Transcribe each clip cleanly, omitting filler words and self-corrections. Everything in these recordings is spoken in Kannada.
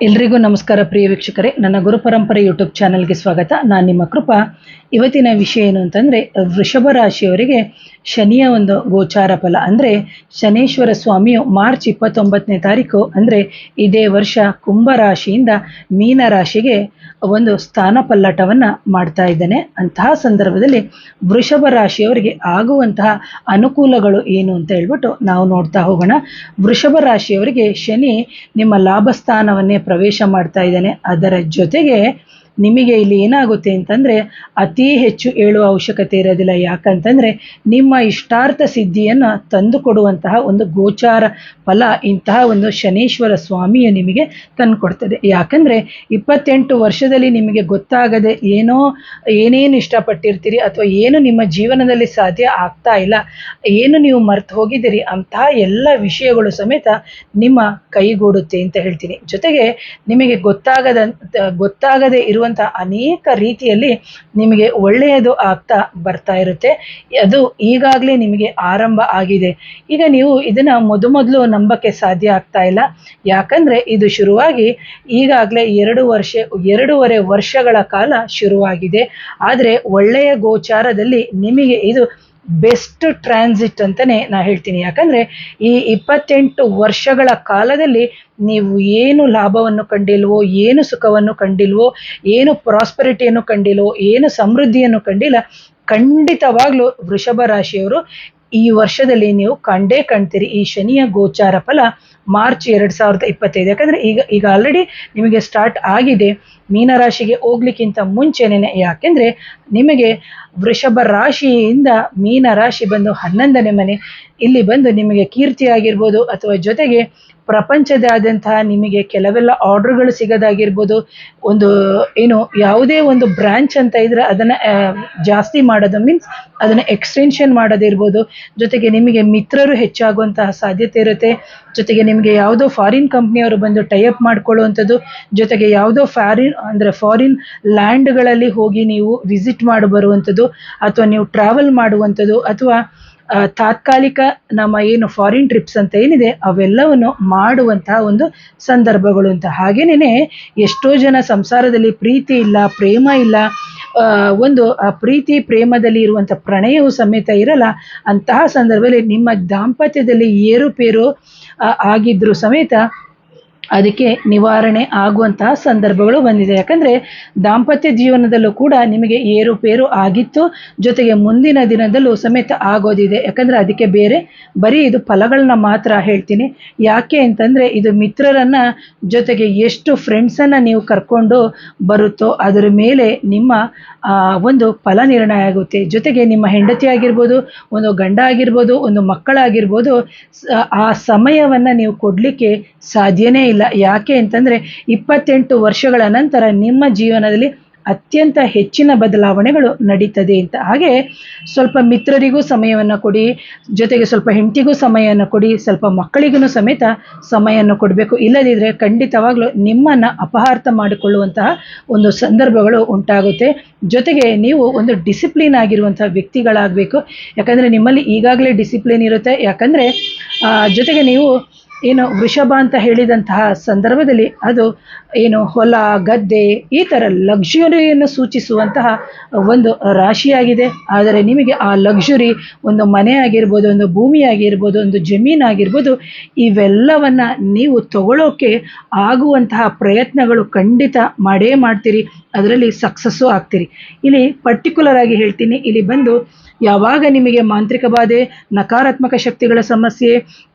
ಎಲ್ರಿಗೂ ನಮಸ್ಕಾರ ಪ್ರಿಯ ವೀಕ್ಷಕರೇ, ನನ್ನ ಗುರುಪರಂಪರೆ ಯೂಟ್ಯೂಬ್ ಚಾನಲ್ಗೆ ಸ್ವಾಗತ. ನಾನು ನಿಮ್ಮ ಕೃಪಾ. ಇವತ್ತಿನ ವಿಷಯ ಏನು ಅಂತಂದರೆ, ವೃಷಭ ರಾಶಿಯವರಿಗೆ ಶನಿಯ ಒಂದು ಗೋಚಾರ ಫಲ. ಅಂದರೆ ಶನೇಶ್ವರ ಸ್ವಾಮಿಯು ಮಾರ್ಚ್ 29ನೇ ತಾರೀಕು ಅಂದರೆ ಇದೇ ವರ್ಷ ಕುಂಭ ರಾಶಿಯಿಂದ ಮೀನ ರಾಶಿಗೆ ಒಂದು ಸ್ಥಾನ ಪಲ್ಲಟವನ್ನು ಮಾಡ್ತಾ ಇದ್ದಾನೆ. ಅಂತಹ ಸಂದರ್ಭದಲ್ಲಿ ವೃಷಭ ರಾಶಿಯವರಿಗೆ ಆಗುವಂತಹ ಅನುಕೂಲಗಳು ಏನು ಅಂತ ಹೇಳ್ಬಿಟ್ಟು ನಾವು ನೋಡ್ತಾ ಹೋಗೋಣ. ವೃಷಭ ರಾಶಿಯವರಿಗೆ ಶನಿ ನಿಮ್ಮ ಲಾಭ ಸ್ಥಾನವನ್ನೇ ಪ್ರವೇಶ ಮಾಡ್ತಾ ಇದ್ದಾನೆ. ಅದರ ಜೊತೆಗೆ ನಿಮಗೆ ಇಲ್ಲಿ ಏನಾಗುತ್ತೆ ಅಂತಂದರೆ ಅತಿ ಹೆಚ್ಚು ಹೇಳುವ ಅವಶ್ಯಕತೆ ಇರೋದಿಲ್ಲ. ಯಾಕಂತಂದರೆ ನಿಮ್ಮ ಇಷ್ಟಾರ್ಥ ಸಿದ್ಧಿಯನ್ನು ತಂದು ಕೊಡುವಂತಹ ಒಂದು ಗೋಚಾರ ಫಲ ಇಂತಹ ಒಂದು ಶನೇಶ್ವರ ಸ್ವಾಮಿಯು ನಿಮಗೆ ತಂದು ಕೊಡ್ತದೆ. ಯಾಕಂದರೆ 28 ವರ್ಷದಲ್ಲಿ ನಿಮಗೆ ಗೊತ್ತಾಗದೆ ಏನೇನು ಇಷ್ಟಪಟ್ಟಿರ್ತೀರಿ ಅಥವಾ ಏನು ನಿಮ್ಮ ಜೀವನದಲ್ಲಿ ಸಾಧ್ಯ ಆಗ್ತಾ ಇಲ್ಲ, ಏನು ನೀವು ಮರ್ತು ಹೋಗಿದ್ದೀರಿ, ಅಂತಹ ಎಲ್ಲ ವಿಷಯಗಳು ಸಮೇತ ನಿಮ್ಮ ಕೈಗೂಡುತ್ತೆ ಅಂತ ಹೇಳ್ತೀನಿ. ಜೊತೆಗೆ ನಿಮಗೆ ಗೊತ್ತಾಗದೆ ಇರುವಂಥ ಅನೇಕ ರೀತಿಯಲ್ಲಿ ನಿಮಗೆ ಒಳ್ಳೆಯದು ಆಗ್ತಾ ಬರ್ತಾ ಇರುತ್ತೆ. ಅದು ಈಗಾಗಲೇ ನಿಮಗೆ ಆರಂಭ ಆಗಿದೆ. ಈಗ ನೀವು ಇದನ್ನು ಮೊದಲು ನಂಬಕ್ಕೆ ಸಾಧ್ಯ ಆಗ್ತಾ ಇಲ್ಲ. ಯಾಕಂದರೆ ಇದು ಶುರುವಾಗಿ ಈಗಾಗಲೇ 2.5 ವರ್ಷಗಳ ಕಾಲ ಶುರುವಾಗಿದೆ. ಆದರೆ ಒಳ್ಳೆಯ ಗೋಚಾರದಲ್ಲಿ ನಿಮಗೆ ಇದು ಬೆಸ್ಟ್ ಟ್ರಾನ್ಸಿಟ್ ಅಂತಲೇ ನಾನು ಹೇಳ್ತೀನಿ. ಯಾಕಂದರೆ ಈ 28 ವರ್ಷಗಳ ಕಾಲದಲ್ಲಿ ನೀವು ಏನು ಲಾಭವನ್ನು ಕಂಡಿಲ್ವೋ, ಏನು ಸುಖವನ್ನು ಕಂಡಿಲ್ವೋ, ಏನು ಪ್ರಾಸ್ಪರಿಟಿಯನ್ನು ಕಂಡಿಲ್ವೋ, ಏನು ಸಮೃದ್ಧಿಯನ್ನು ಕಂಡಿಲ್ಲ, ಖಂಡಿತವಾಗ್ಲೂ ವೃಷಭ ರಾಶಿಯವರು ಈ ವರ್ಷದಲ್ಲಿ ನೀವು ಕಂಡೇ ಕಾಣ್ತೀರಿ. ಈ ಶನಿಯ ಗೋಚಾರ ಫಲ ಮಾರ್ಚ್ 2025. ಯಾಕಂದರೆ ಈಗ ಆಲ್ರೆಡಿ ನಿಮಗೆ ಸ್ಟಾರ್ಟ್ ಆಗಿದೆ ಮೀನರಾಶಿಗೆ ಹೋಗ್ಲಿಕ್ಕಿಂತ ಮುಂಚೆನೇ. ಯಾಕೆಂದರೆ ನಿಮಗೆ ವೃಷಭ ರಾಶಿಯಿಂದ ಮೀನರಾಶಿ ಬಂದು 11ನೇ ಮನೆ. ಇಲ್ಲಿ ಬಂದು ನಿಮಗೆ ಕೀರ್ತಿ ಆಗಿರ್ಬೋದು ಅಥವಾ ಜೊತೆಗೆ ಪ್ರಪಂಚದಾದ್ಯಂತಹ ನಿಮಗೆ ಕೆಲವೆಲ್ಲ ಆರ್ಡರ್ಗಳು ಸಿಗೋದಾಗಿರ್ಬೋದು, ಒಂದು ಯಾವುದೇ ಒಂದು ಬ್ರ್ಯಾಂಚ್ ಅಂತ ಇದ್ರೆ ಅದನ್ನು ಜಾಸ್ತಿ ಮಾಡೋದು, ಮೀನ್ಸ್ ಅದನ್ನು ಎಕ್ಸ್ಟೆನ್ಷನ್ ಮಾಡೋದಿರ್ಬೋದು. ಜೊತೆಗೆ ನಿಮಗೆ ಮಿತ್ರರು ಹೆಚ್ಚಾಗುವಂತಹ ಸಾಧ್ಯತೆ ಇರುತ್ತೆ. ಜೊತೆಗೆ ನಿಮಗೆ ಯಾವುದೋ ಫಾರಿನ್ ಕಂಪ್ನಿಯವರು ಬಂದು ಟೈಅಪ್ ಮಾಡ್ಕೊಳ್ಳುವಂಥದ್ದು, ಜೊತೆಗೆ ಯಾವುದೋ ಫಾರಿನ್ ಲ್ಯಾಂಡ್ಗಳಲ್ಲಿ ಹೋಗಿ ನೀವು ವಿಸಿಟ್ ಮಾಡಿ ಬರುವಂಥದ್ದು, ಅಥವಾ ನೀವು ಟ್ರಾವೆಲ್ ಮಾಡುವಂಥದ್ದು, ಅಥವಾ ತಾತ್ಕಾಲಿಕ ನಮ್ಮ ಫಾರಿನ್ ಟ್ರಿಪ್ಸ್ ಅಂತ ಏನಿದೆ ಅವೆಲ್ಲವನ್ನು ಮಾಡುವಂತಹ ಒಂದು ಸಂದರ್ಭಗಳು ಅಂತ. ಹಾಗೇನೇ ಎಷ್ಟೋ ಜನ ಸಂಸಾರದಲ್ಲಿ ಪ್ರೀತಿ ಇಲ್ಲ, ಪ್ರೇಮ ಇಲ್ಲ, ಒಂದು ಪ್ರೀತಿ ಪ್ರೇಮದಲ್ಲಿ ಇರುವಂಥ ಪ್ರಣಯವು ಸಮೇತ ಇರಲ್ಲ. ಅಂತಹ ಸಂದರ್ಭದಲ್ಲಿ ನಿಮ್ಮ ದಾಂಪತ್ಯದಲ್ಲಿ ಏರುಪೇರು ಆಗಿದ್ರೂ ಸಮೇತ ಅದಕ್ಕೆ ನಿವಾರಣೆ ಆಗುವಂತಹ ಸಂದರ್ಭಗಳು ಬಂದಿದೆ. ಯಾಕಂದರೆ ದಾಂಪತ್ಯ ಜೀವನದಲ್ಲೂ ಕೂಡ ನಿಮಗೆ ಏರುಪೇರು ಆಗಿತ್ತು, ಜೊತೆಗೆ ಮುಂದಿನ ದಿನದಲ್ಲೂ ಸಮೇತ ಆಗೋದಿದೆ. ಯಾಕಂದರೆ ಅದಕ್ಕೆ ಬರೀ ಇದು ಫಲಗಳನ್ನ ಮಾತ್ರ ಹೇಳ್ತೀನಿ. ಯಾಕೆ ಅಂತಂದರೆ ಇದು ಮಿತ್ರರನ್ನು ಜೊತೆಗೆ ಎಷ್ಟು ಫ್ರೆಂಡ್ಸನ್ನು ನೀವು ಕರ್ಕೊಂಡು ಬರುತ್ತೋ ಅದರ ಮೇಲೆ ನಿಮ್ಮ ಒಂದು ಫಲ ನಿರ್ಣಯ ಆಗುತ್ತೆ. ಜೊತೆಗೆ ನಿಮ್ಮ ಹೆಂಡತಿ ಆಗಿರ್ಬೋದು, ಒಂದು ಗಂಡ ಆಗಿರ್ಬೋದು, ಒಂದು ಮಕ್ಕಳಾಗಿರ್ಬೋದು, ಆ ಸಮಯವನ್ನು ನೀವು ಕೊಡಲಿಕ್ಕೆ ಸಾಧ್ಯನೇ ಇಲ್ಲ. ಯಾಕೆ ಅಂತಂದರೆ 28 ವರ್ಷಗಳ ನಂತರ ನಿಮ್ಮ ಜೀವನದಲ್ಲಿ ಅತ್ಯಂತ ಹೆಚ್ಚಿನ ಬದಲಾವಣೆಗಳು ನಡೀತದೆ ಅಂತ. ಹಾಗೆ ಸ್ವಲ್ಪ ಮಿತ್ರರಿಗೂ ಸಮಯವನ್ನು ಕೊಡಿ, ಜೊತೆಗೆ ಸ್ವಲ್ಪ ಹೆಂಡತಿಗೂ ಸಮಯವನ್ನು ಕೊಡಿ, ಸ್ವಲ್ಪ ಮಕ್ಕಳಿಗೂ ಸಮೇತ ಸಮಯವನ್ನು ಕೊಡಬೇಕು. ಇಲ್ಲದಿದ್ದರೆ ಖಂಡಿತವಾಗ್ಲೂ ನಿಮ್ಮನ್ನು ಅಪಹಾರ್ಥ ಮಾಡಿಕೊಳ್ಳುವಂತಹ ಒಂದು ಸಂದರ್ಭಗಳು ಉಂಟಾಗುತ್ತೆ. ಜೊತೆಗೆ ನೀವು ಒಂದು ಡಿಸಿಪ್ಲಿನ್ ಆಗಿರುವಂತಹ ವ್ಯಕ್ತಿಗಳಾಗಬೇಕು. ಯಾಕಂದರೆ ನಿಮ್ಮಲ್ಲಿ ಈಗಾಗಲೇ ಡಿಸಿಪ್ಲಿನ್ ಇರುತ್ತೆ. ಯಾಕಂದರೆ ಜೊತೆಗೆ ನೀವು ವೃಷಭ ಅಂತ ಹೇಳಿದಂತಹ ಸಂದರ್ಭದಲ್ಲಿ ಅದು ಹೊಲ ಗದ್ದೆ ಈ ಥರ ಲಕ್ಸುರಿಯನ್ನು ಸೂಚಿಸುವಂತಹ ಒಂದು ರಾಶಿಯಾಗಿದೆ. ಆದರೆ ನಿಮಗೆ ಆ ಲಕ್ಸುರಿ ಒಂದು ಮನೆ ಆಗಿರ್ಬೋದು, ಒಂದು ಭೂಮಿ ಆಗಿರ್ಬೋದು, ಒಂದು ಜಮೀನಾಗಿರ್ಬೋದು, ಇವೆಲ್ಲವನ್ನು ನೀವು ತಗೊಳ್ಳೋಕೆ ಆಗುವಂತಹ ಪ್ರಯತ್ನಗಳು ಖಂಡಿತ ಮಾಡೇ ಮಾಡ್ತೀರಿ. ಅದರಲ್ಲಿ ಸಕ್ಸಸ್ಸು ಆಗ್ತೀರಿ. ಇಲ್ಲಿ ಪರ್ಟಿಕ್ಯುಲರ್ ಆಗಿ ಹೇಳ್ತೀನಿ, ಇಲ್ಲಿ ಬಂದು ಯಾವಾಗ ನಿಮಗೆ ಮಾಂತ್ರಿಕ ಬಾಧೆ, ನಕಾರಾತ್ಮಕ ಶಕ್ತಿಗಳ ಸಮಸ್ಯೆ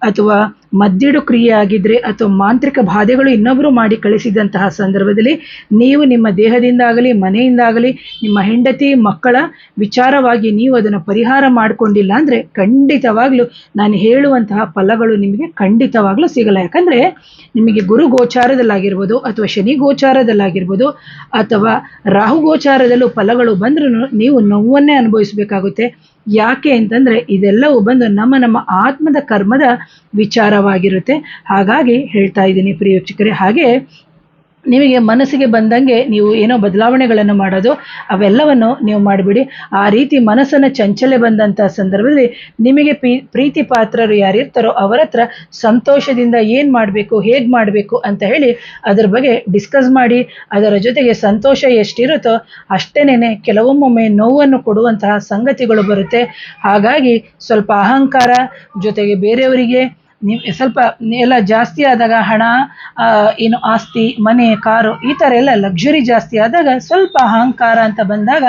ಅಥವಾ ಮದ್ದಿಡು ಕ್ರಿಯೆ ಆಗಿದ್ರೆ ಅಥವಾ ಮಾಂತ್ರಿಕ ಬಾಧೆಗಳು ಇನ್ನೊಬ್ಬರು ಮಾಡಿ ಕಳಿಸಿದಂತಹ ಸಂದರ್ಭದಲ್ಲಿ ನೀವು ನಿಮ್ಮ ದೇಹದಿಂದಾಗಲಿ ಮನೆಯಿಂದಾಗಲಿ ನಿಮ್ಮ ಹೆಂಡತಿ ಮಕ್ಕಳ ವಿಚಾರವಾಗಿ ನೀವು ಅದನ್ನು ಪರಿಹಾರ ಮಾಡಿಕೊಂಡಿಲ್ಲ ಅಂದರೆ ಖಂಡಿತವಾಗ್ಲೂ ನಾನು ಹೇಳುವಂತಹ ಫಲಗಳು ನಿಮಗೆ ಖಂಡಿತವಾಗ್ಲೂ ಸಿಗಲ್ಲ. ಯಾಕಂದರೆ ನಿಮಗೆ ಗುರು ಗೋಚಾರದಲ್ಲಾಗಿರ್ಬೋದು ಅಥವಾ ಶನಿ ಗೋಚಾರದಲ್ಲಾಗಿರ್ಬೋದು ಅಥವಾ ರಾಹು ಗೋಚಾರದಲ್ಲೂ ಫಲಗಳು ಬಂದ್ರೂ ನೀವು ನೋವನ್ನೇ ಅನುಭವಿಸಬೇಕಾಗುತ್ತೆ. ಯಾಕೆ ಅಂತಂದರೆ ಇದೆಲ್ಲವೂ ಬಂದು ನಮ್ಮ ಆತ್ಮದ ಕರ್ಮದ ವಿಚಾರವಾಗಿರುತ್ತೆ. ಹಾಗಾಗಿ ಹೇಳ್ತಾ ಇದ್ದೀನಿ ಪ್ರಿಯ ವೀಕ್ಷಕರೇ. ಹಾಗೆ ನಿಮಗೆ ಮನಸ್ಸಿಗೆ ಬಂದಂಗೆ ನೀವು ಏನೋ ಬದಲಾವಣೆಗಳನ್ನು ಮಾಡೋದು ಅವೆಲ್ಲವನ್ನು ನೀವು ಮಾಡಿಬಿಡಿ. ಆ ರೀತಿ ಮನಸ್ಸನ್ನು ಚಂಚಲೆ ಬಂದಂಥ ಸಂದರ್ಭದಲ್ಲಿ ನಿಮಗೆ ಪ್ರೀತಿ ಪಾತ್ರರು ಯಾರಿರ್ತಾರೋ ಅವರ ಹತ್ರ ಸಂತೋಷದಿಂದ ಏನು ಮಾಡಬೇಕು, ಹೇಗೆ ಮಾಡಬೇಕು ಅಂತ ಹೇಳಿ ಅದರ ಬಗ್ಗೆ ಡಿಸ್ಕಸ್ ಮಾಡಿ. ಅದರ ಜೊತೆಗೆ ಸಂತೋಷ ಎಷ್ಟಿರುತ್ತೋ ಅಷ್ಟೇನೆ ಕೆಲವೊಮ್ಮೊಮ್ಮೆ ನೋವನ್ನು ಕೊಡುವಂತಹ ಸಂಗತಿಗಳು ಬರುತ್ತೆ. ಹಾಗಾಗಿ ಸ್ವಲ್ಪ ಅಹಂಕಾರ ಜೊತೆಗೆ ಬೇರೆಯವರಿಗೆ ನೀವು ಸ್ವಲ್ಪ ಎಲ್ಲ ಜಾಸ್ತಿ ಆದಾಗ ಹಣ, ಏನು ಆಸ್ತಿ, ಮನೆ, ಕಾರು ಈ ಥರ ಎಲ್ಲ ಲಕ್ಸುರಿ ಜಾಸ್ತಿ ಆದಾಗ ಸ್ವಲ್ಪ ಅಹಂಕಾರ ಅಂತ ಬಂದಾಗ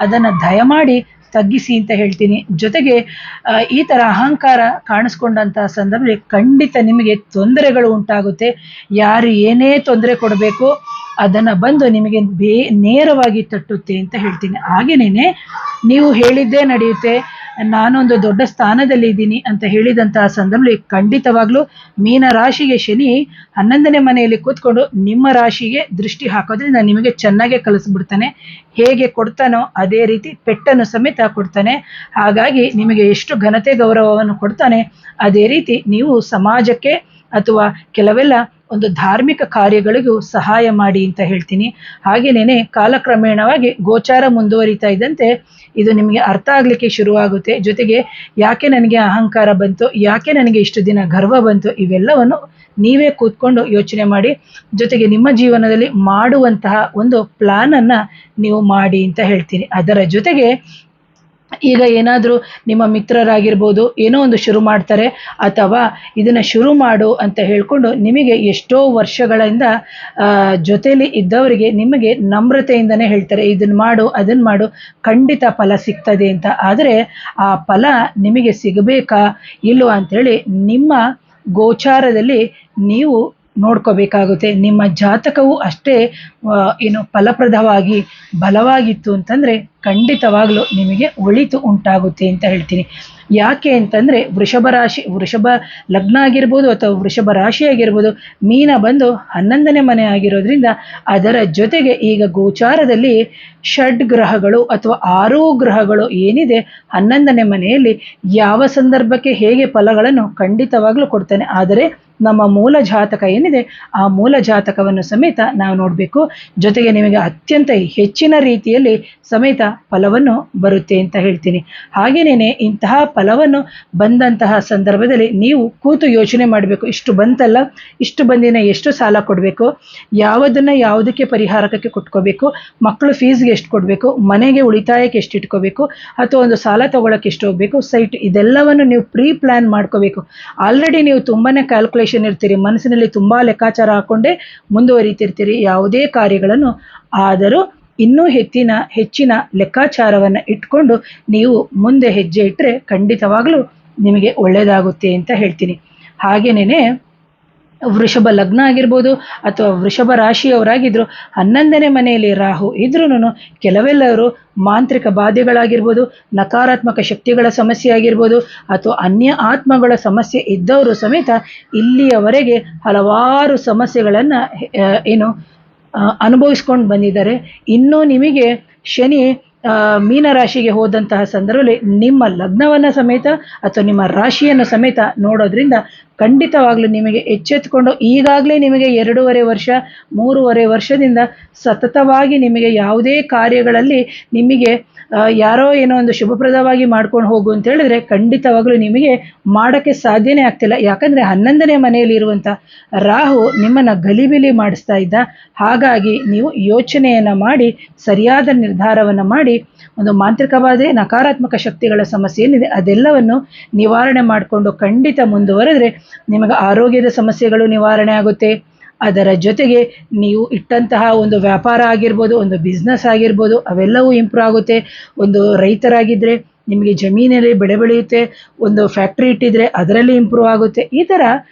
ಅದನ್ನು ದಯಮಾಡಿ ತಗ್ಗಿಸಿ ಅಂತ ಹೇಳ್ತೀನಿ. ಜೊತೆಗೆ ಈ ಥರ ಅಹಂಕಾರ ಕಾಣಿಸ್ಕೊಂಡಂಥ ಸಂದರ್ಭದಲ್ಲಿ ಖಂಡಿತ ನಿಮಗೆ ತೊಂದರೆಗಳು ಉಂಟಾಗುತ್ತೆ. ಯಾರು ಏನೇ ತೊಂದರೆ ಕೊಡಬೇಕು ಅದನ್ನು ಬಂದು ನಿಮಗೆ ನೇರವಾಗಿ ತಟ್ಟುತ್ತೆ ಅಂತ ಹೇಳ್ತೀನಿ. ಹಾಗೇನೇ ನೀವು ಹೇಳಿದ್ದೇ ನಡೆಯುತ್ತೆ, ನಾನೊಂದು ದೊಡ್ಡ ಸ್ಥಾನದಲ್ಲಿ ಇದ್ದೀನಿ ಅಂತ ಹೇಳಿದಂತಹ ಸಂದರ್ಭದಲ್ಲಿ ಖಂಡಿತವಾಗ್ಲೂ ಮೀನ ರಾಶಿಗೆ ಶನಿ 11ನೇ ಮನೆಯಲ್ಲಿ ಕೂತ್ಕೊಂಡು ನಿಮ್ಮ ರಾಶಿಗೆ ದೃಷ್ಟಿ ಹಾಕೋದ್ರಿಂದ ನಿಮಗೆ ಚೆನ್ನಾಗೇ ಕಲಿಸ್ಬಿಡ್ತಾನೆ. ಹೇಗೆ ಕೊಡ್ತಾನೋ ಅದೇ ರೀತಿ ಪೆಟ್ಟನ್ನು ಸಮೇತ ಕೊಡ್ತಾನೆ. ಹಾಗಾಗಿ ನಿಮಗೆ ಎಷ್ಟು ಘನತೆ ಗೌರವವನ್ನು ಕೊಡ್ತಾನೆ ಅದೇ ರೀತಿ ನೀವು ಸಮಾಜಕ್ಕೆ ಅಥವಾ ಕೆಲವೆಲ್ಲ ಒಂದು ಧಾರ್ಮಿಕ ಕಾರ್ಯಗಳಿಗೂ ಸಹಾಯ ಮಾಡಿ ಅಂತ ಹೇಳ್ತೀನಿ. ಹಾಗೇನೇ ಕಾಲಕ್ರಮೇಣವಾಗಿ ಗೋಚಾರ ಮುಂದುವರಿತಾ ಇದ್ದಂತೆ ಇದು ನಿಮಗೆ ಅರ್ಥ ಆಗಲಿಕ್ಕೆ ಶುರುವಾಗುತ್ತೆ. ಜೊತೆಗೆ ಯಾಕೆ ನನಗೆ ಅಹಂಕಾರ ಬಂತು, ಯಾಕೆ ನನಗೆ ಇಷ್ಟು ದಿನ ಗರ್ವ ಬಂತು, ಇವೆಲ್ಲವನ್ನು ನೀವೇ ಕೂತ್ಕೊಂಡು ಯೋಚನೆ ಮಾಡಿ. ಜೊತೆಗೆ ನಿಮ್ಮ ಜೀವನದಲ್ಲಿ ಮಾಡುವಂತಹ ಒಂದು ಪ್ಲಾನನ್ನು ನೀವು ಮಾಡಿ ಅಂತ ಹೇಳ್ತೀನಿ. ಅದರ ಜೊತೆಗೆ ಈಗ ಏನಾದರೂ ನಿಮ್ಮ ಮಿತ್ರರಾಗಿರ್ಬೋದು ಏನೋ ಒಂದು ಶುರು ಮಾಡ್ತಾರೆ, ಅಥವಾ ಇದನ್ನು ಶುರು ಮಾಡು ಅಂತ ಹೇಳ್ಕೊಂಡು ನಿಮಗೆ ಎಷ್ಟೋ ವರ್ಷಗಳಿಂದ ಜೊತೆಲಿ ಇದ್ದವರಿಗೆ ನಿಮಗೆ ನಮ್ರತೆಯಿಂದನೇ ಹೇಳ್ತಾರೆ ಇದನ್ನು ಮಾಡು ಅದನ್ನು ಮಾಡು, ಖಂಡಿತ ಫಲ ಸಿಗ್ತದೆ ಅಂತ. ಆದರೆ ಆ ಫಲ ನಿಮಗೆ ಸಿಗಬೇಕಾ ಇಲ್ವಾ ಅಂಥೇಳಿ ನಿಮ್ಮ ಗೋಚಾರದಲ್ಲಿ ನೀವು ನೋಡ್ಕೋಬೇಕಾಗುತ್ತೆ. ನಿಮ್ಮ ಜಾತಕವು ಅಷ್ಟೇ ಏನು ಫಲಪ್ರದವಾಗಿ ಬಲವಾಗಿತ್ತು ಅಂತಂದರೆ ಖಂಡಿತವಾಗ್ಲೂ ನಿಮಗೆ ಒಳಿತು ಉಂಟಾಗುತ್ತೆ ಅಂತ ಹೇಳ್ತೀನಿ. ಯಾಕೆ ಅಂತಂದರೆ ವೃಷಭ ಲಗ್ನ ಆಗಿರ್ಬೋದು ಅಥವಾ ವೃಷಭ ರಾಶಿ ಆಗಿರ್ಬೋದು, ಮೀನ ಬಂದು 11ನೇ ಮನೆ ಆಗಿರೋದ್ರಿಂದ ಅದರ ಜೊತೆಗೆ ಈಗ ಗೋಚಾರದಲ್ಲಿ ಷಡ್ ಗ್ರಹಗಳು ಅಥವಾ 6 ಗ್ರಹಗಳು ಏನಿದೆ 11ನೇ ಮನೆಯಲ್ಲಿ ಯಾವ ಸಂದರ್ಭಕ್ಕೆ ಹೇಗೆ ಫಲಗಳನ್ನು ಖಂಡಿತವಾಗ್ಲೂ ಕೊಡ್ತಾನೆ. ಆದರೆ ನಮ್ಮ ಮೂಲ ಜಾತಕ ಏನಿದೆ ಆ ಮೂಲ ಜಾತಕವನ್ನು ಸಮೇತ ನಾವು ನೋಡಬೇಕು. ಜೊತೆಗೆ ನಿಮಗೆ ಅತ್ಯಂತ ಹೆಚ್ಚಿನ ರೀತಿಯಲ್ಲಿ ಸಮೇತ ಫಲವನ್ನು ಬರುತ್ತೆ ಅಂತ ಹೇಳ್ತೀನಿ. ಹಾಗೇನೇ ಇಂತಹ ಫಲವನ್ನು ಬಂದಂತಹ ಸಂದರ್ಭದಲ್ಲಿ ನೀವು ಕೂತು ಯೋಚನೆ ಮಾಡಬೇಕು, ಇಷ್ಟು ಬಂತಲ್ಲ, ಇಷ್ಟು ಬಂದಿನ ಎಷ್ಟು ಸಾಲ ಕೊಡಬೇಕು, ಯಾವುದನ್ನು ಯಾವುದಕ್ಕೆ ಪರಿಹಾರಕ್ಕೆ ಕೊಟ್ಕೋಬೇಕು, ಮಕ್ಕಳು ಫೀಸ್ಗೆ ಎಷ್ಟು ಕೊಡಬೇಕು, ಮನೆಗೆ ಉಳಿತಾಯಕ್ಕೆ ಎಷ್ಟು ಇಟ್ಕೋಬೇಕು, ಅಥವಾ ಒಂದು ಸಾಲ ತಗೊಳ್ಳೋಕೆ ಎಷ್ಟು ಹೋಗಬೇಕು, ಸೈಟ್, ಇದೆಲ್ಲವನ್ನು ನೀವು ಪ್ರೀ ಪ್ಲ್ಯಾನ್ ಮಾಡ್ಕೋಬೇಕು. ಆಲ್ರೆಡಿ ನೀವು ತುಂಬಾ ಕ್ಯಾಲ್ಕುಲೇಷನ್ ಇರ್ತೀರಿ, ಮನಸ್ಸಿನಲ್ಲಿ ತುಂಬ ಲೆಕ್ಕಾಚಾರ ಹಾಕ್ಕೊಂಡೇ ಮುಂದುವರಿತಿರ್ತೀರಿ ಯಾವುದೇ ಕಾರ್ಯಗಳನ್ನು. ಆದರೂ ಇನ್ನೂ ಹೆಚ್ಚಿನ ಲೆಕ್ಕಾಚಾರವನ್ನು ಇಟ್ಕೊಂಡು ನೀವು ಮುಂದೆ ಹೆಜ್ಜೆ ಇಟ್ಟರೆ ಖಂಡಿತವಾಗಲೂ ನಿಮಗೆ ಒಳ್ಳೆಯದಾಗುತ್ತೆ ಅಂತ ಹೇಳ್ತೀನಿ. ಹಾಗೇನೇ ವೃಷಭ ಲಗ್ನ ಆಗಿರ್ಬೋದು ಅಥವಾ ವೃಷಭ ರಾಶಿಯವರಾಗಿದ್ದರು 11ನೇ ಮನೆಯಲ್ಲಿ ರಾಹು ಇದ್ರೂ ಕೆಲವೆಲ್ಲವರು ಮಾಂತ್ರಿಕ ಬಾಧೆಗಳಾಗಿರ್ಬೋದು, ನಕಾರಾತ್ಮಕ ಶಕ್ತಿಗಳ ಸಮಸ್ಯೆ ಆಗಿರ್ಬೋದು, ಅಥವಾ ಅನ್ಯ ಆತ್ಮಗಳ ಸಮಸ್ಯೆ ಇದ್ದವರು ಸಮೇತ ಇಲ್ಲಿಯವರೆಗೆ ಹಲವಾರು ಸಮಸ್ಯೆಗಳನ್ನು ಅನುಭವಿಸ್ಕೊಂಡು ಬಂದಿದ್ದಾರೆ. ಇನ್ನೂ ನಿಮಗೆ ಶನಿ ಮೀನರಾಶಿಗೆ ಹೋದಂತಹ ಸಂದರ್ಭದಲ್ಲಿ ನಿಮ್ಮ ಲಗ್ನವನ್ನು ಸಮೇತ ಅಥವಾ ನಿಮ್ಮ ರಾಶಿಯನ್ನು ಸಮೇತ ನೋಡೋದ್ರಿಂದ ಖಂಡಿತವಾಗ್ಲೂ ನಿಮಗೆ ಎಚ್ಚೆತ್ತುಕೊಂಡು ಈಗಾಗಲೇ ನಿಮಗೆ 2.5 ವರ್ಷದಿಂದ ಸತತವಾಗಿ ನಿಮಗೆ ಯಾವುದೇ ಕಾರ್ಯಗಳಲ್ಲಿ ನಿಮಗೆ ಯಾರೋ ಏನೋ ಒಂದು ಶುಭಪ್ರದವಾಗಿ ಮಾಡ್ಕೊಂಡು ಹೋಗು ಅಂತ ಹೇಳಿದ್ರೆ ಖಂಡಿತವಾಗ್ಲೂ ನಿಮಗೆ ಮಾಡೋಕ್ಕೆ ಸಾಧ್ಯನೇ ಆಗ್ತಿಲ್ಲ. ಯಾಕಂದರೆ 11ನೇ ಮನೆಯಲ್ಲಿ ಇರುವಂಥ ರಾಹು ನಿಮ್ಮನ್ನು ಗಲಿಬಿಲಿ ಮಾಡಿಸ್ತಾ ಇದ್ದ. ಹಾಗಾಗಿ ನೀವು ಯೋಚನೆಯನ್ನು ಮಾಡಿ ಸರಿಯಾದ ನಿರ್ಧಾರವನ್ನು ಮಾಡಿ ಒಂದು ಮಾಂತ್ರಿಕ ಬಾಧೆ, ನಕಾರಾತ್ಮಕ ಶಕ್ತಿಗಳ ಸಮಸ್ಯೆ ಏನಿದೆ ಅದೆಲ್ಲವನ್ನು ನಿವಾರಣೆ ಮಾಡಿಕೊಂಡು ಖಂಡಿತ ಮುಂದುವರೆದ್ರೆ ನಿಮಗೆ ಆರೋಗ್ಯದ ಸಮಸ್ಯೆಗಳು ನಿವಾರಣೆ ಆಗುತ್ತೆ. ಅದರ ಜೊತೆಗೆ ನೀವು ಇಟ್ಟಂತಹ ಒಂದು ವ್ಯಾಪಾರ ಆಗಿರ್ಬೋದು, ಒಂದು ಬಿಸ್ನೆಸ್ ಆಗಿರ್ಬೋದು, ಅವೆಲ್ಲವೂ ಇಂಪ್ರೂವ್ ಆಗುತ್ತೆ. ಒಂದು ರೈತರಾಗಿದ್ದರೆ ನಿಮಗೆ ಜಮೀನಲ್ಲಿ ಬೆಳೆ ಬೆಳೆಯುತ್ತೆ, ಒಂದು ಫ್ಯಾಕ್ಟ್ರಿ ಇಟ್ಟಿದ್ರೆ ಅದರಲ್ಲಿ ಇಂಪ್ರೂವ್ ಆಗುತ್ತೆ. ಈ ಥರ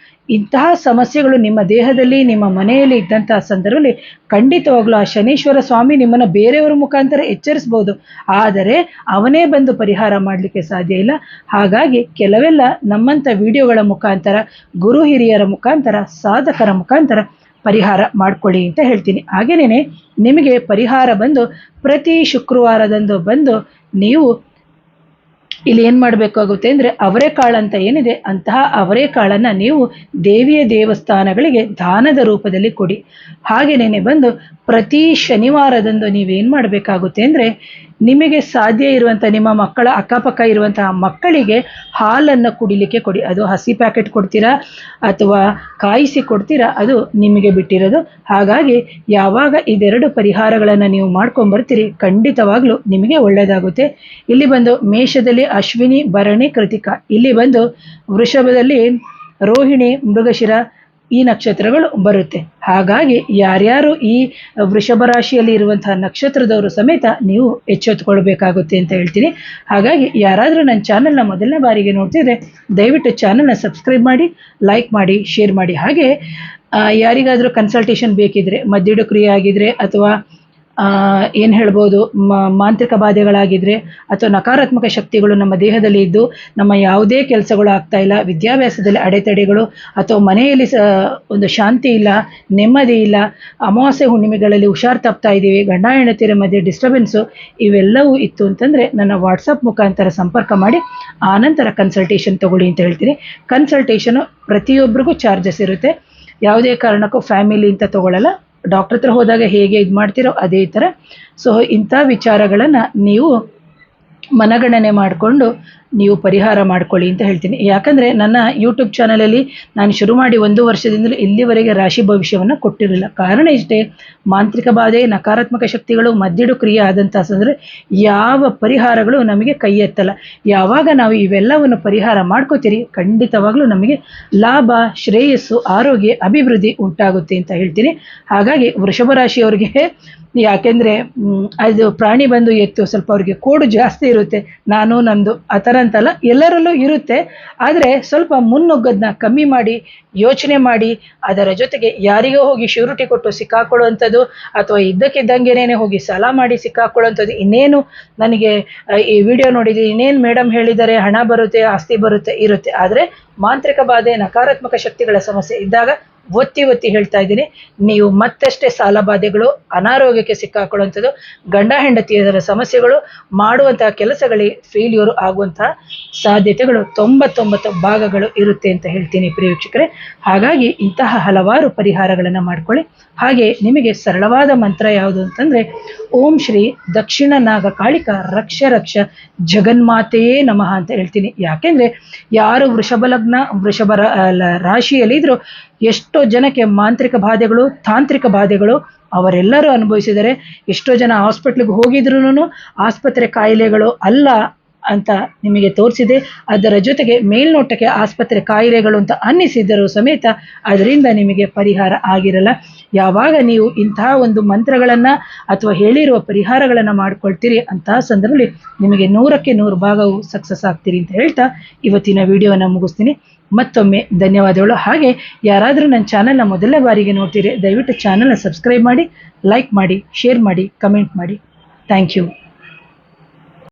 ಇಂತಹ ಸಮಸ್ಯೆಗಳು ನಿಮ್ಮ ದೇಹದಲ್ಲಿ ನಿಮ್ಮ ಮನೆಯಲ್ಲಿ ಇದ್ದಂತಹ ಸಂದರ್ಭದಲ್ಲಿ ಖಂಡಿತವಾಗ್ಲೂ ಆ ಶನೀಶ್ವರ ಸ್ವಾಮಿ ನಿಮ್ಮನ್ನು ಬೇರೆಯವರ ಮುಖಾಂತರ ಎಚ್ಚರಿಸ್ಬೋದು, ಆದರೆ ಅವನೇ ಬಂದು ಪರಿಹಾರ ಮಾಡಲಿಕ್ಕೆ ಸಾಧ್ಯ ಇಲ್ಲ. ಹಾಗಾಗಿ ಕೆಲವೆಲ್ಲ ನಮ್ಮಂಥ ವಿಡಿಯೋಗಳ ಮುಖಾಂತರ, ಗುರು ಹಿರಿಯರ ಮುಖಾಂತರ, ಸಾಧಕರ ಮುಖಾಂತರ ಪರಿಹಾರ ಮಾಡ್ಕೊಳ್ಳಿ ಅಂತ ಹೇಳ್ತೀನಿ. ಹಾಗೇನೇ ನಿಮಗೆ ಪರಿಹಾರ ಬಂದು ಪ್ರತಿ ಶುಕ್ರವಾರದಂದು ಬಂದು ನೀವು ಇಲ್ಲಿ ಏನು ಮಾಡಬೇಕಾಗುತ್ತೆ ಅಂದರೆ ಅವರೆಕಾಳು ಅಂತ ಏನಿದೆ ಅಂತಹ ಅವರೆಕಾಳನ್ನು ನೀವು ದೇವಿಯ ದೇವಸ್ಥಾನಗಳಿಗೆ ದಾನದ ರೂಪದಲ್ಲಿ ಕೊಡಿ. ಹಾಗೆಯೇ ಬಂದು ಪ್ರತಿ ಶನಿವಾರದಂದು ನೀವೇನು ಮಾಡಬೇಕಾಗುತ್ತೆ ಅಂದರೆ ನಿಮಗೆ ಸಾಧ್ಯ ಇರುವಂಥ ನಿಮ್ಮ ಮಕ್ಕಳ ಅಕ್ಕಪಕ್ಕ ಇರುವಂತಹ ಮಕ್ಕಳಿಗೆ ಹಾಲನ್ನು ಕುಡಿಲಿಕ್ಕೆ ಕೊಡಿ. ಅದು ಹಸಿ ಪ್ಯಾಕೆಟ್ ಕೊಡ್ತೀರಾ ಅಥವಾ ಕಾಯಿಸಿ ಕೊಡ್ತೀರಾ, ಅದು ನಿಮಗೆ ಬಿಟ್ಟಿರೋದು. ಹಾಗಾಗಿ ಯಾವಾಗ ಇದೆರಡು ಪರಿಹಾರಗಳನ್ನು ನೀವು ಮಾಡ್ಕೊಂಬರ್ತೀರಿ ಖಂಡಿತವಾಗ್ಲೂ ನಿಮಗೆ ಒಳ್ಳೆಯದಾಗುತ್ತೆ. ಇಲ್ಲಿ ಬಂದು ಮೇಷದಲ್ಲಿ ಅಶ್ವಿನಿ, ಭರಣಿ, ಕೃತಿಕ, ಇಲ್ಲಿ ಬಂದು ವೃಷಭದಲ್ಲಿ ರೋಹಿಣಿ, ಮೃಗಶಿರ ಈ ನಕ್ಷತ್ರಗಳು ಬರುತ್ತೆ. ಹಾಗಾಗಿ ಯಾರ್ಯಾರು ಈ ವೃಷಭ ರಾಶಿಯಲ್ಲಿ ಇರುವಂತಹ ನಕ್ಷತ್ರದವರು ಸಮೇತ ನೀವು ಎಚ್ಚೆತ್ತುಕೊಳ್ಬೇಕಾಗುತ್ತೆ ಅಂತ ಹೇಳ್ತೀನಿ. ಹಾಗಾಗಿ ಯಾರಾದರೂ ನನ್ನ ಚಾನಲ್ನ ಮೊದಲನೇ ಬಾರಿಗೆ ನೋಡ್ತಿದ್ರೆ ದಯವಿಟ್ಟು ಚಾನಲ್ನ ಸಬ್ಸ್ಕ್ರೈಬ್ ಮಾಡಿ, ಲೈಕ್ ಮಾಡಿ, ಶೇರ್ ಮಾಡಿ. ಹಾಗೆ ಯಾರಿಗಾದರೂ ಕನ್ಸಲ್ಟೇಷನ್ ಬೇಕಿದ್ರೆ, ಮದ್ದಿಡು ಕ್ರಿಯೆ ಆಗಿದ್ರೆ ಅಥವಾ ಏನು ಹೇಳ್ಬೋದು, ಮಾಂತ್ರಿಕ ಬಾಧೆಗಳಾಗಿದ್ದರೆ ಅಥವಾ ನಕಾರಾತ್ಮಕ ಶಕ್ತಿಗಳು ನಮ್ಮ ದೇಹದಲ್ಲಿ ಇದ್ದು ನಮ್ಮ ಯಾವುದೇ ಕೆಲಸಗಳು ಆಗ್ತಾ ಇಲ್ಲ, ವಿದ್ಯಾಭ್ಯಾಸದಲ್ಲಿ ಅಡೆತಡೆಗಳು ಅಥವಾ ಮನೆಯಲ್ಲಿ ಒಂದು ಶಾಂತಿ ಇಲ್ಲ, ನೆಮ್ಮದಿ ಇಲ್ಲ, ಅಮಾವಾಸ್ಯೆ ಹುಣ್ಣಿಮೆಗಳಲ್ಲಿ ಹುಷಾರು ತಪ್ತಾ ಇದ್ದೀವಿ, ಗಂಡ ಹೆಂಡತಿಯರ ಮಧ್ಯೆ ಡಿಸ್ಟರ್ಬೆನ್ಸು ಇವೆಲ್ಲವೂ ಇತ್ತು ಅಂತಂದರೆ ನನ್ನ ವಾಟ್ಸಪ್ ಮುಖಾಂತರ ಸಂಪರ್ಕ ಮಾಡಿ ಆನಂತರ ಕನ್ಸಲ್ಟೇಷನ್ ತಗೊಳ್ಳಿ ಅಂತ ಹೇಳ್ತೀನಿ. ಕನ್ಸಲ್ಟೇಷನು ಪ್ರತಿಯೊಬ್ಬರಿಗೂ ಚಾರ್ಜಸ್ ಇರುತ್ತೆ. ಯಾವುದೇ ಕಾರಣಕ್ಕೂ ಫ್ಯಾಮಿಲಿ ಅಂತ ತಗೊಳ್ಳಲ್ಲ. ಡಾಕ್ಟರ್ ಹತ್ರ ಹೋದಾಗ ಹೇಗೆ ಇದು ಮಾಡ್ತೀರೋ ಅದೇ ಥರ. ಸೊ ಇಂಥ ವಿಚಾರಗಳನ್ನು ನೀವು ಮನಗಣನೆ ಮಾಡಿಕೊಂಡು ನೀವು ಪರಿಹಾರ ಮಾಡ್ಕೊಳ್ಳಿ ಅಂತ ಹೇಳ್ತೀನಿ. ಯಾಕಂದರೆ ನನ್ನ ಯೂಟ್ಯೂಬ್ ಚಾನಲಲ್ಲಿ ನಾನು ಶುರು ಮಾಡಿ 1 ವರ್ಷದಿಂದಲೂ ಇಲ್ಲಿವರೆಗೆ ರಾಶಿ ಭವಿಷ್ಯವನ್ನು ಕೊಟ್ಟಿರಲಿಲ್ಲ. ಕಾರಣ ಇಷ್ಟೇ, ಮಾಂತ್ರಿಕ ಬಾಧೆ, ನಕಾರಾತ್ಮಕ ಶಕ್ತಿಗಳು, ಮದ್ದಿಡು ಕ್ರಿಯೆ ಆದಂಥ ಸಂದರೆ ಯಾವ ಪರಿಹಾರಗಳು ನಮಗೆ ಕೈ ಎತ್ತಲ್ಲ. ಯಾವಾಗ ನಾವು ಇವೆಲ್ಲವನ್ನು ಪರಿಹಾರ ಮಾಡ್ಕೋತೀರಿ ಖಂಡಿತವಾಗ್ಲೂ ನಮಗೆ ಲಾಭ, ಶ್ರೇಯಸ್ಸು, ಆರೋಗ್ಯ, ಅಭಿವೃದ್ಧಿ ಉಂಟಾಗುತ್ತೆ ಅಂತ ಹೇಳ್ತೀನಿ. ಹಾಗಾಗಿ ವೃಷಭ ರಾಶಿಯವರಿಗೆ ಯಾಕೆಂದರೆ ಅದು ಪ್ರಾಣಿ ಬಂದು ಎತ್ತು ಸ್ವಲ್ಪ ಅವ್ರಿಗೆ ಕೋಡು ಜಾಸ್ತಿ ಇರುತ್ತೆ. ನಾನು ನಂದು ಆ ಥರ ಅಂತಲ್ಲ, ಎಲ್ಲರಲ್ಲೂ ಇರುತ್ತೆ. ಆದರೆ ಸ್ವಲ್ಪ ಮುನ್ನುಗ್ಗದನ್ನ ಕಮ್ಮಿ ಮಾಡಿ ಯೋಚನೆ ಮಾಡಿ ಅದರ ಜೊತೆಗೆ ಯಾರಿಗೋ ಹೋಗಿ ಶ್ಯೂರಿಟಿ ಕೊಟ್ಟು ಸಿಕ್ಕಾಕೊಳ್ಳುವಂಥದ್ದು ಅಥವಾ ಇದ್ದಕ್ಕಿದ್ದಂಗೆನೇ ಹೋಗಿ ಸಾಲ ಮಾಡಿ ಸಿಕ್ಕಾಕೊಳ್ಳುವಂಥದ್ದು, ಇನ್ನೇನು ನನಗೆ ಈ ವಿಡಿಯೋ ನೋಡಿದ್ದೀನಿ, ಇನ್ನೇನು ಮೇಡಮ್ ಹೇಳಿದ್ದಾರೆ ಹಣ ಬರುತ್ತೆ, ಆಸ್ತಿ ಬರುತ್ತೆ ಇರುತ್ತೆ. ಆದರೆ ಮಾಂತ್ರಿಕ ಬಾಧೆ, ನಕಾರಾತ್ಮಕ ಶಕ್ತಿಗಳ ಸಮಸ್ಯೆ ಇದ್ದಾಗ ಒತ್ತಿ ಹೇಳ್ತಾ ಇದ್ದೀನಿ, ನೀವು ಮತ್ತಷ್ಟೇ ಸಾಲ ಬಾಧೆಗಳು, ಅನಾರೋಗ್ಯಕ್ಕೆ ಸಿಕ್ಕಾಕೊಳ್ಳುವಂಥದ್ದು, ಗಂಡ ಹೆಂಡತಿಯರ ಸಮಸ್ಯೆಗಳು, ಮಾಡುವಂತಹ ಕೆಲಸಗಳಿಗೆ ಫೇಲ್ಯೂರು ಆಗುವಂತಹ ಸಾಧ್ಯತೆಗಳು 99 ಭಾಗಗಳು ಇರುತ್ತೆ ಅಂತ ಹೇಳ್ತೀನಿ ಪ್ರಿಯ ವೀಕ್ಷಕರೇ. ಹಾಗಾಗಿ ಇಂತಹ ಹಲವಾರು ಪರಿಹಾರಗಳನ್ನು ಮಾಡ್ಕೊಳ್ಳಿ. ಹಾಗೆ ನಿಮಗೆ ಸರಳವಾದ ಮಂತ್ರ ಯಾವುದು ಅಂತಂದರೆ ಓಂ ಶ್ರೀ ದಕ್ಷಿಣ ನಾಗ ಕಾಳಿಕ ರಕ್ಷ ರಕ್ಷ ಜಗನ್ಮಾತೆಯೇ ನಮಃ ಅಂತ ಹೇಳ್ತೀನಿ. ಯಾಕೆಂದರೆ ಯಾರು ವೃಷಭ ಲಗ್ನ, ವೃಷಭ ರಾಶಿಯಲ್ಲಿದ್ದರೂ ಎಷ್ಟೋ ಜನಕ್ಕೆ ಮಾಂತ್ರಿಕ ಬಾಧೆಗಳು, ತಾಂತ್ರಿಕ ಬಾಧೆಗಳು ಅವರೆಲ್ಲರೂ ಅನುಭವಿಸಿದ್ದಾರೆ. ಎಷ್ಟೋ ಜನ ಹಾಸ್ಪಿಟ್ಲಿಗೆ ಹೋಗಿದ್ರೂ ಆಸ್ಪತ್ರೆ ಕಾಯಿಲೆಗಳು ಅಲ್ಲ ಅಂತ ನಿಮಗೆ ತೋರಿಸಿದೆ. ಅದರ ಜೊತೆಗೆ ಮೇಲ್ನೋಟಕ್ಕೆ ಆಸ್ಪತ್ರೆ ಕಾಯಿಲೆಗಳು ಅಂತ ಅನ್ನಿಸಿದ್ದರೂ ಸಮೇತ ಅದರಿಂದ ನಿಮಗೆ ಪರಿಹಾರ ಆಗಿರಲ್ಲ. ಯಾವಾಗ ನೀವು ಇಂತಹ ಒಂದು ಮಂತ್ರಗಳನ್ನು ಅಥವಾ ಹೇಳಿರುವ ಪರಿಹಾರಗಳನ್ನು ಮಾಡ್ಕೊಳ್ತೀರಿ ಅಂತಹ ಸಂದರ್ಭದಲ್ಲಿ ನಿಮಗೆ 100ಕ್ಕೆ 100 ಭಾಗವು ಸಕ್ಸಸ್ ಆಗ್ತೀರಿ ಅಂತ ಹೇಳ್ತಾ ಇವತ್ತಿನ ವಿಡಿಯೋನ ಮುಗಿಸ್ತೀನಿ. ಮತ್ತೊಮ್ಮೆ ಧನ್ಯವಾದಗಳು. ಹಾಗೆ ಯಾರಾದರೂ ನನ್ನ ಚಾನಲ್ನ ಮೊದಲನೇ ಬಾರಿಗೆ ನೋಡ್ತೀರಿ ದಯವಿಟ್ಟು ಚಾನಲ್ನ ಸಬ್ಸ್ಕ್ರೈಬ್ ಮಾಡಿ, ಲೈಕ್ ಮಾಡಿ, ಶೇರ್ ಮಾಡಿ, ಕಮೆಂಟ್ ಮಾಡಿ. Thank you.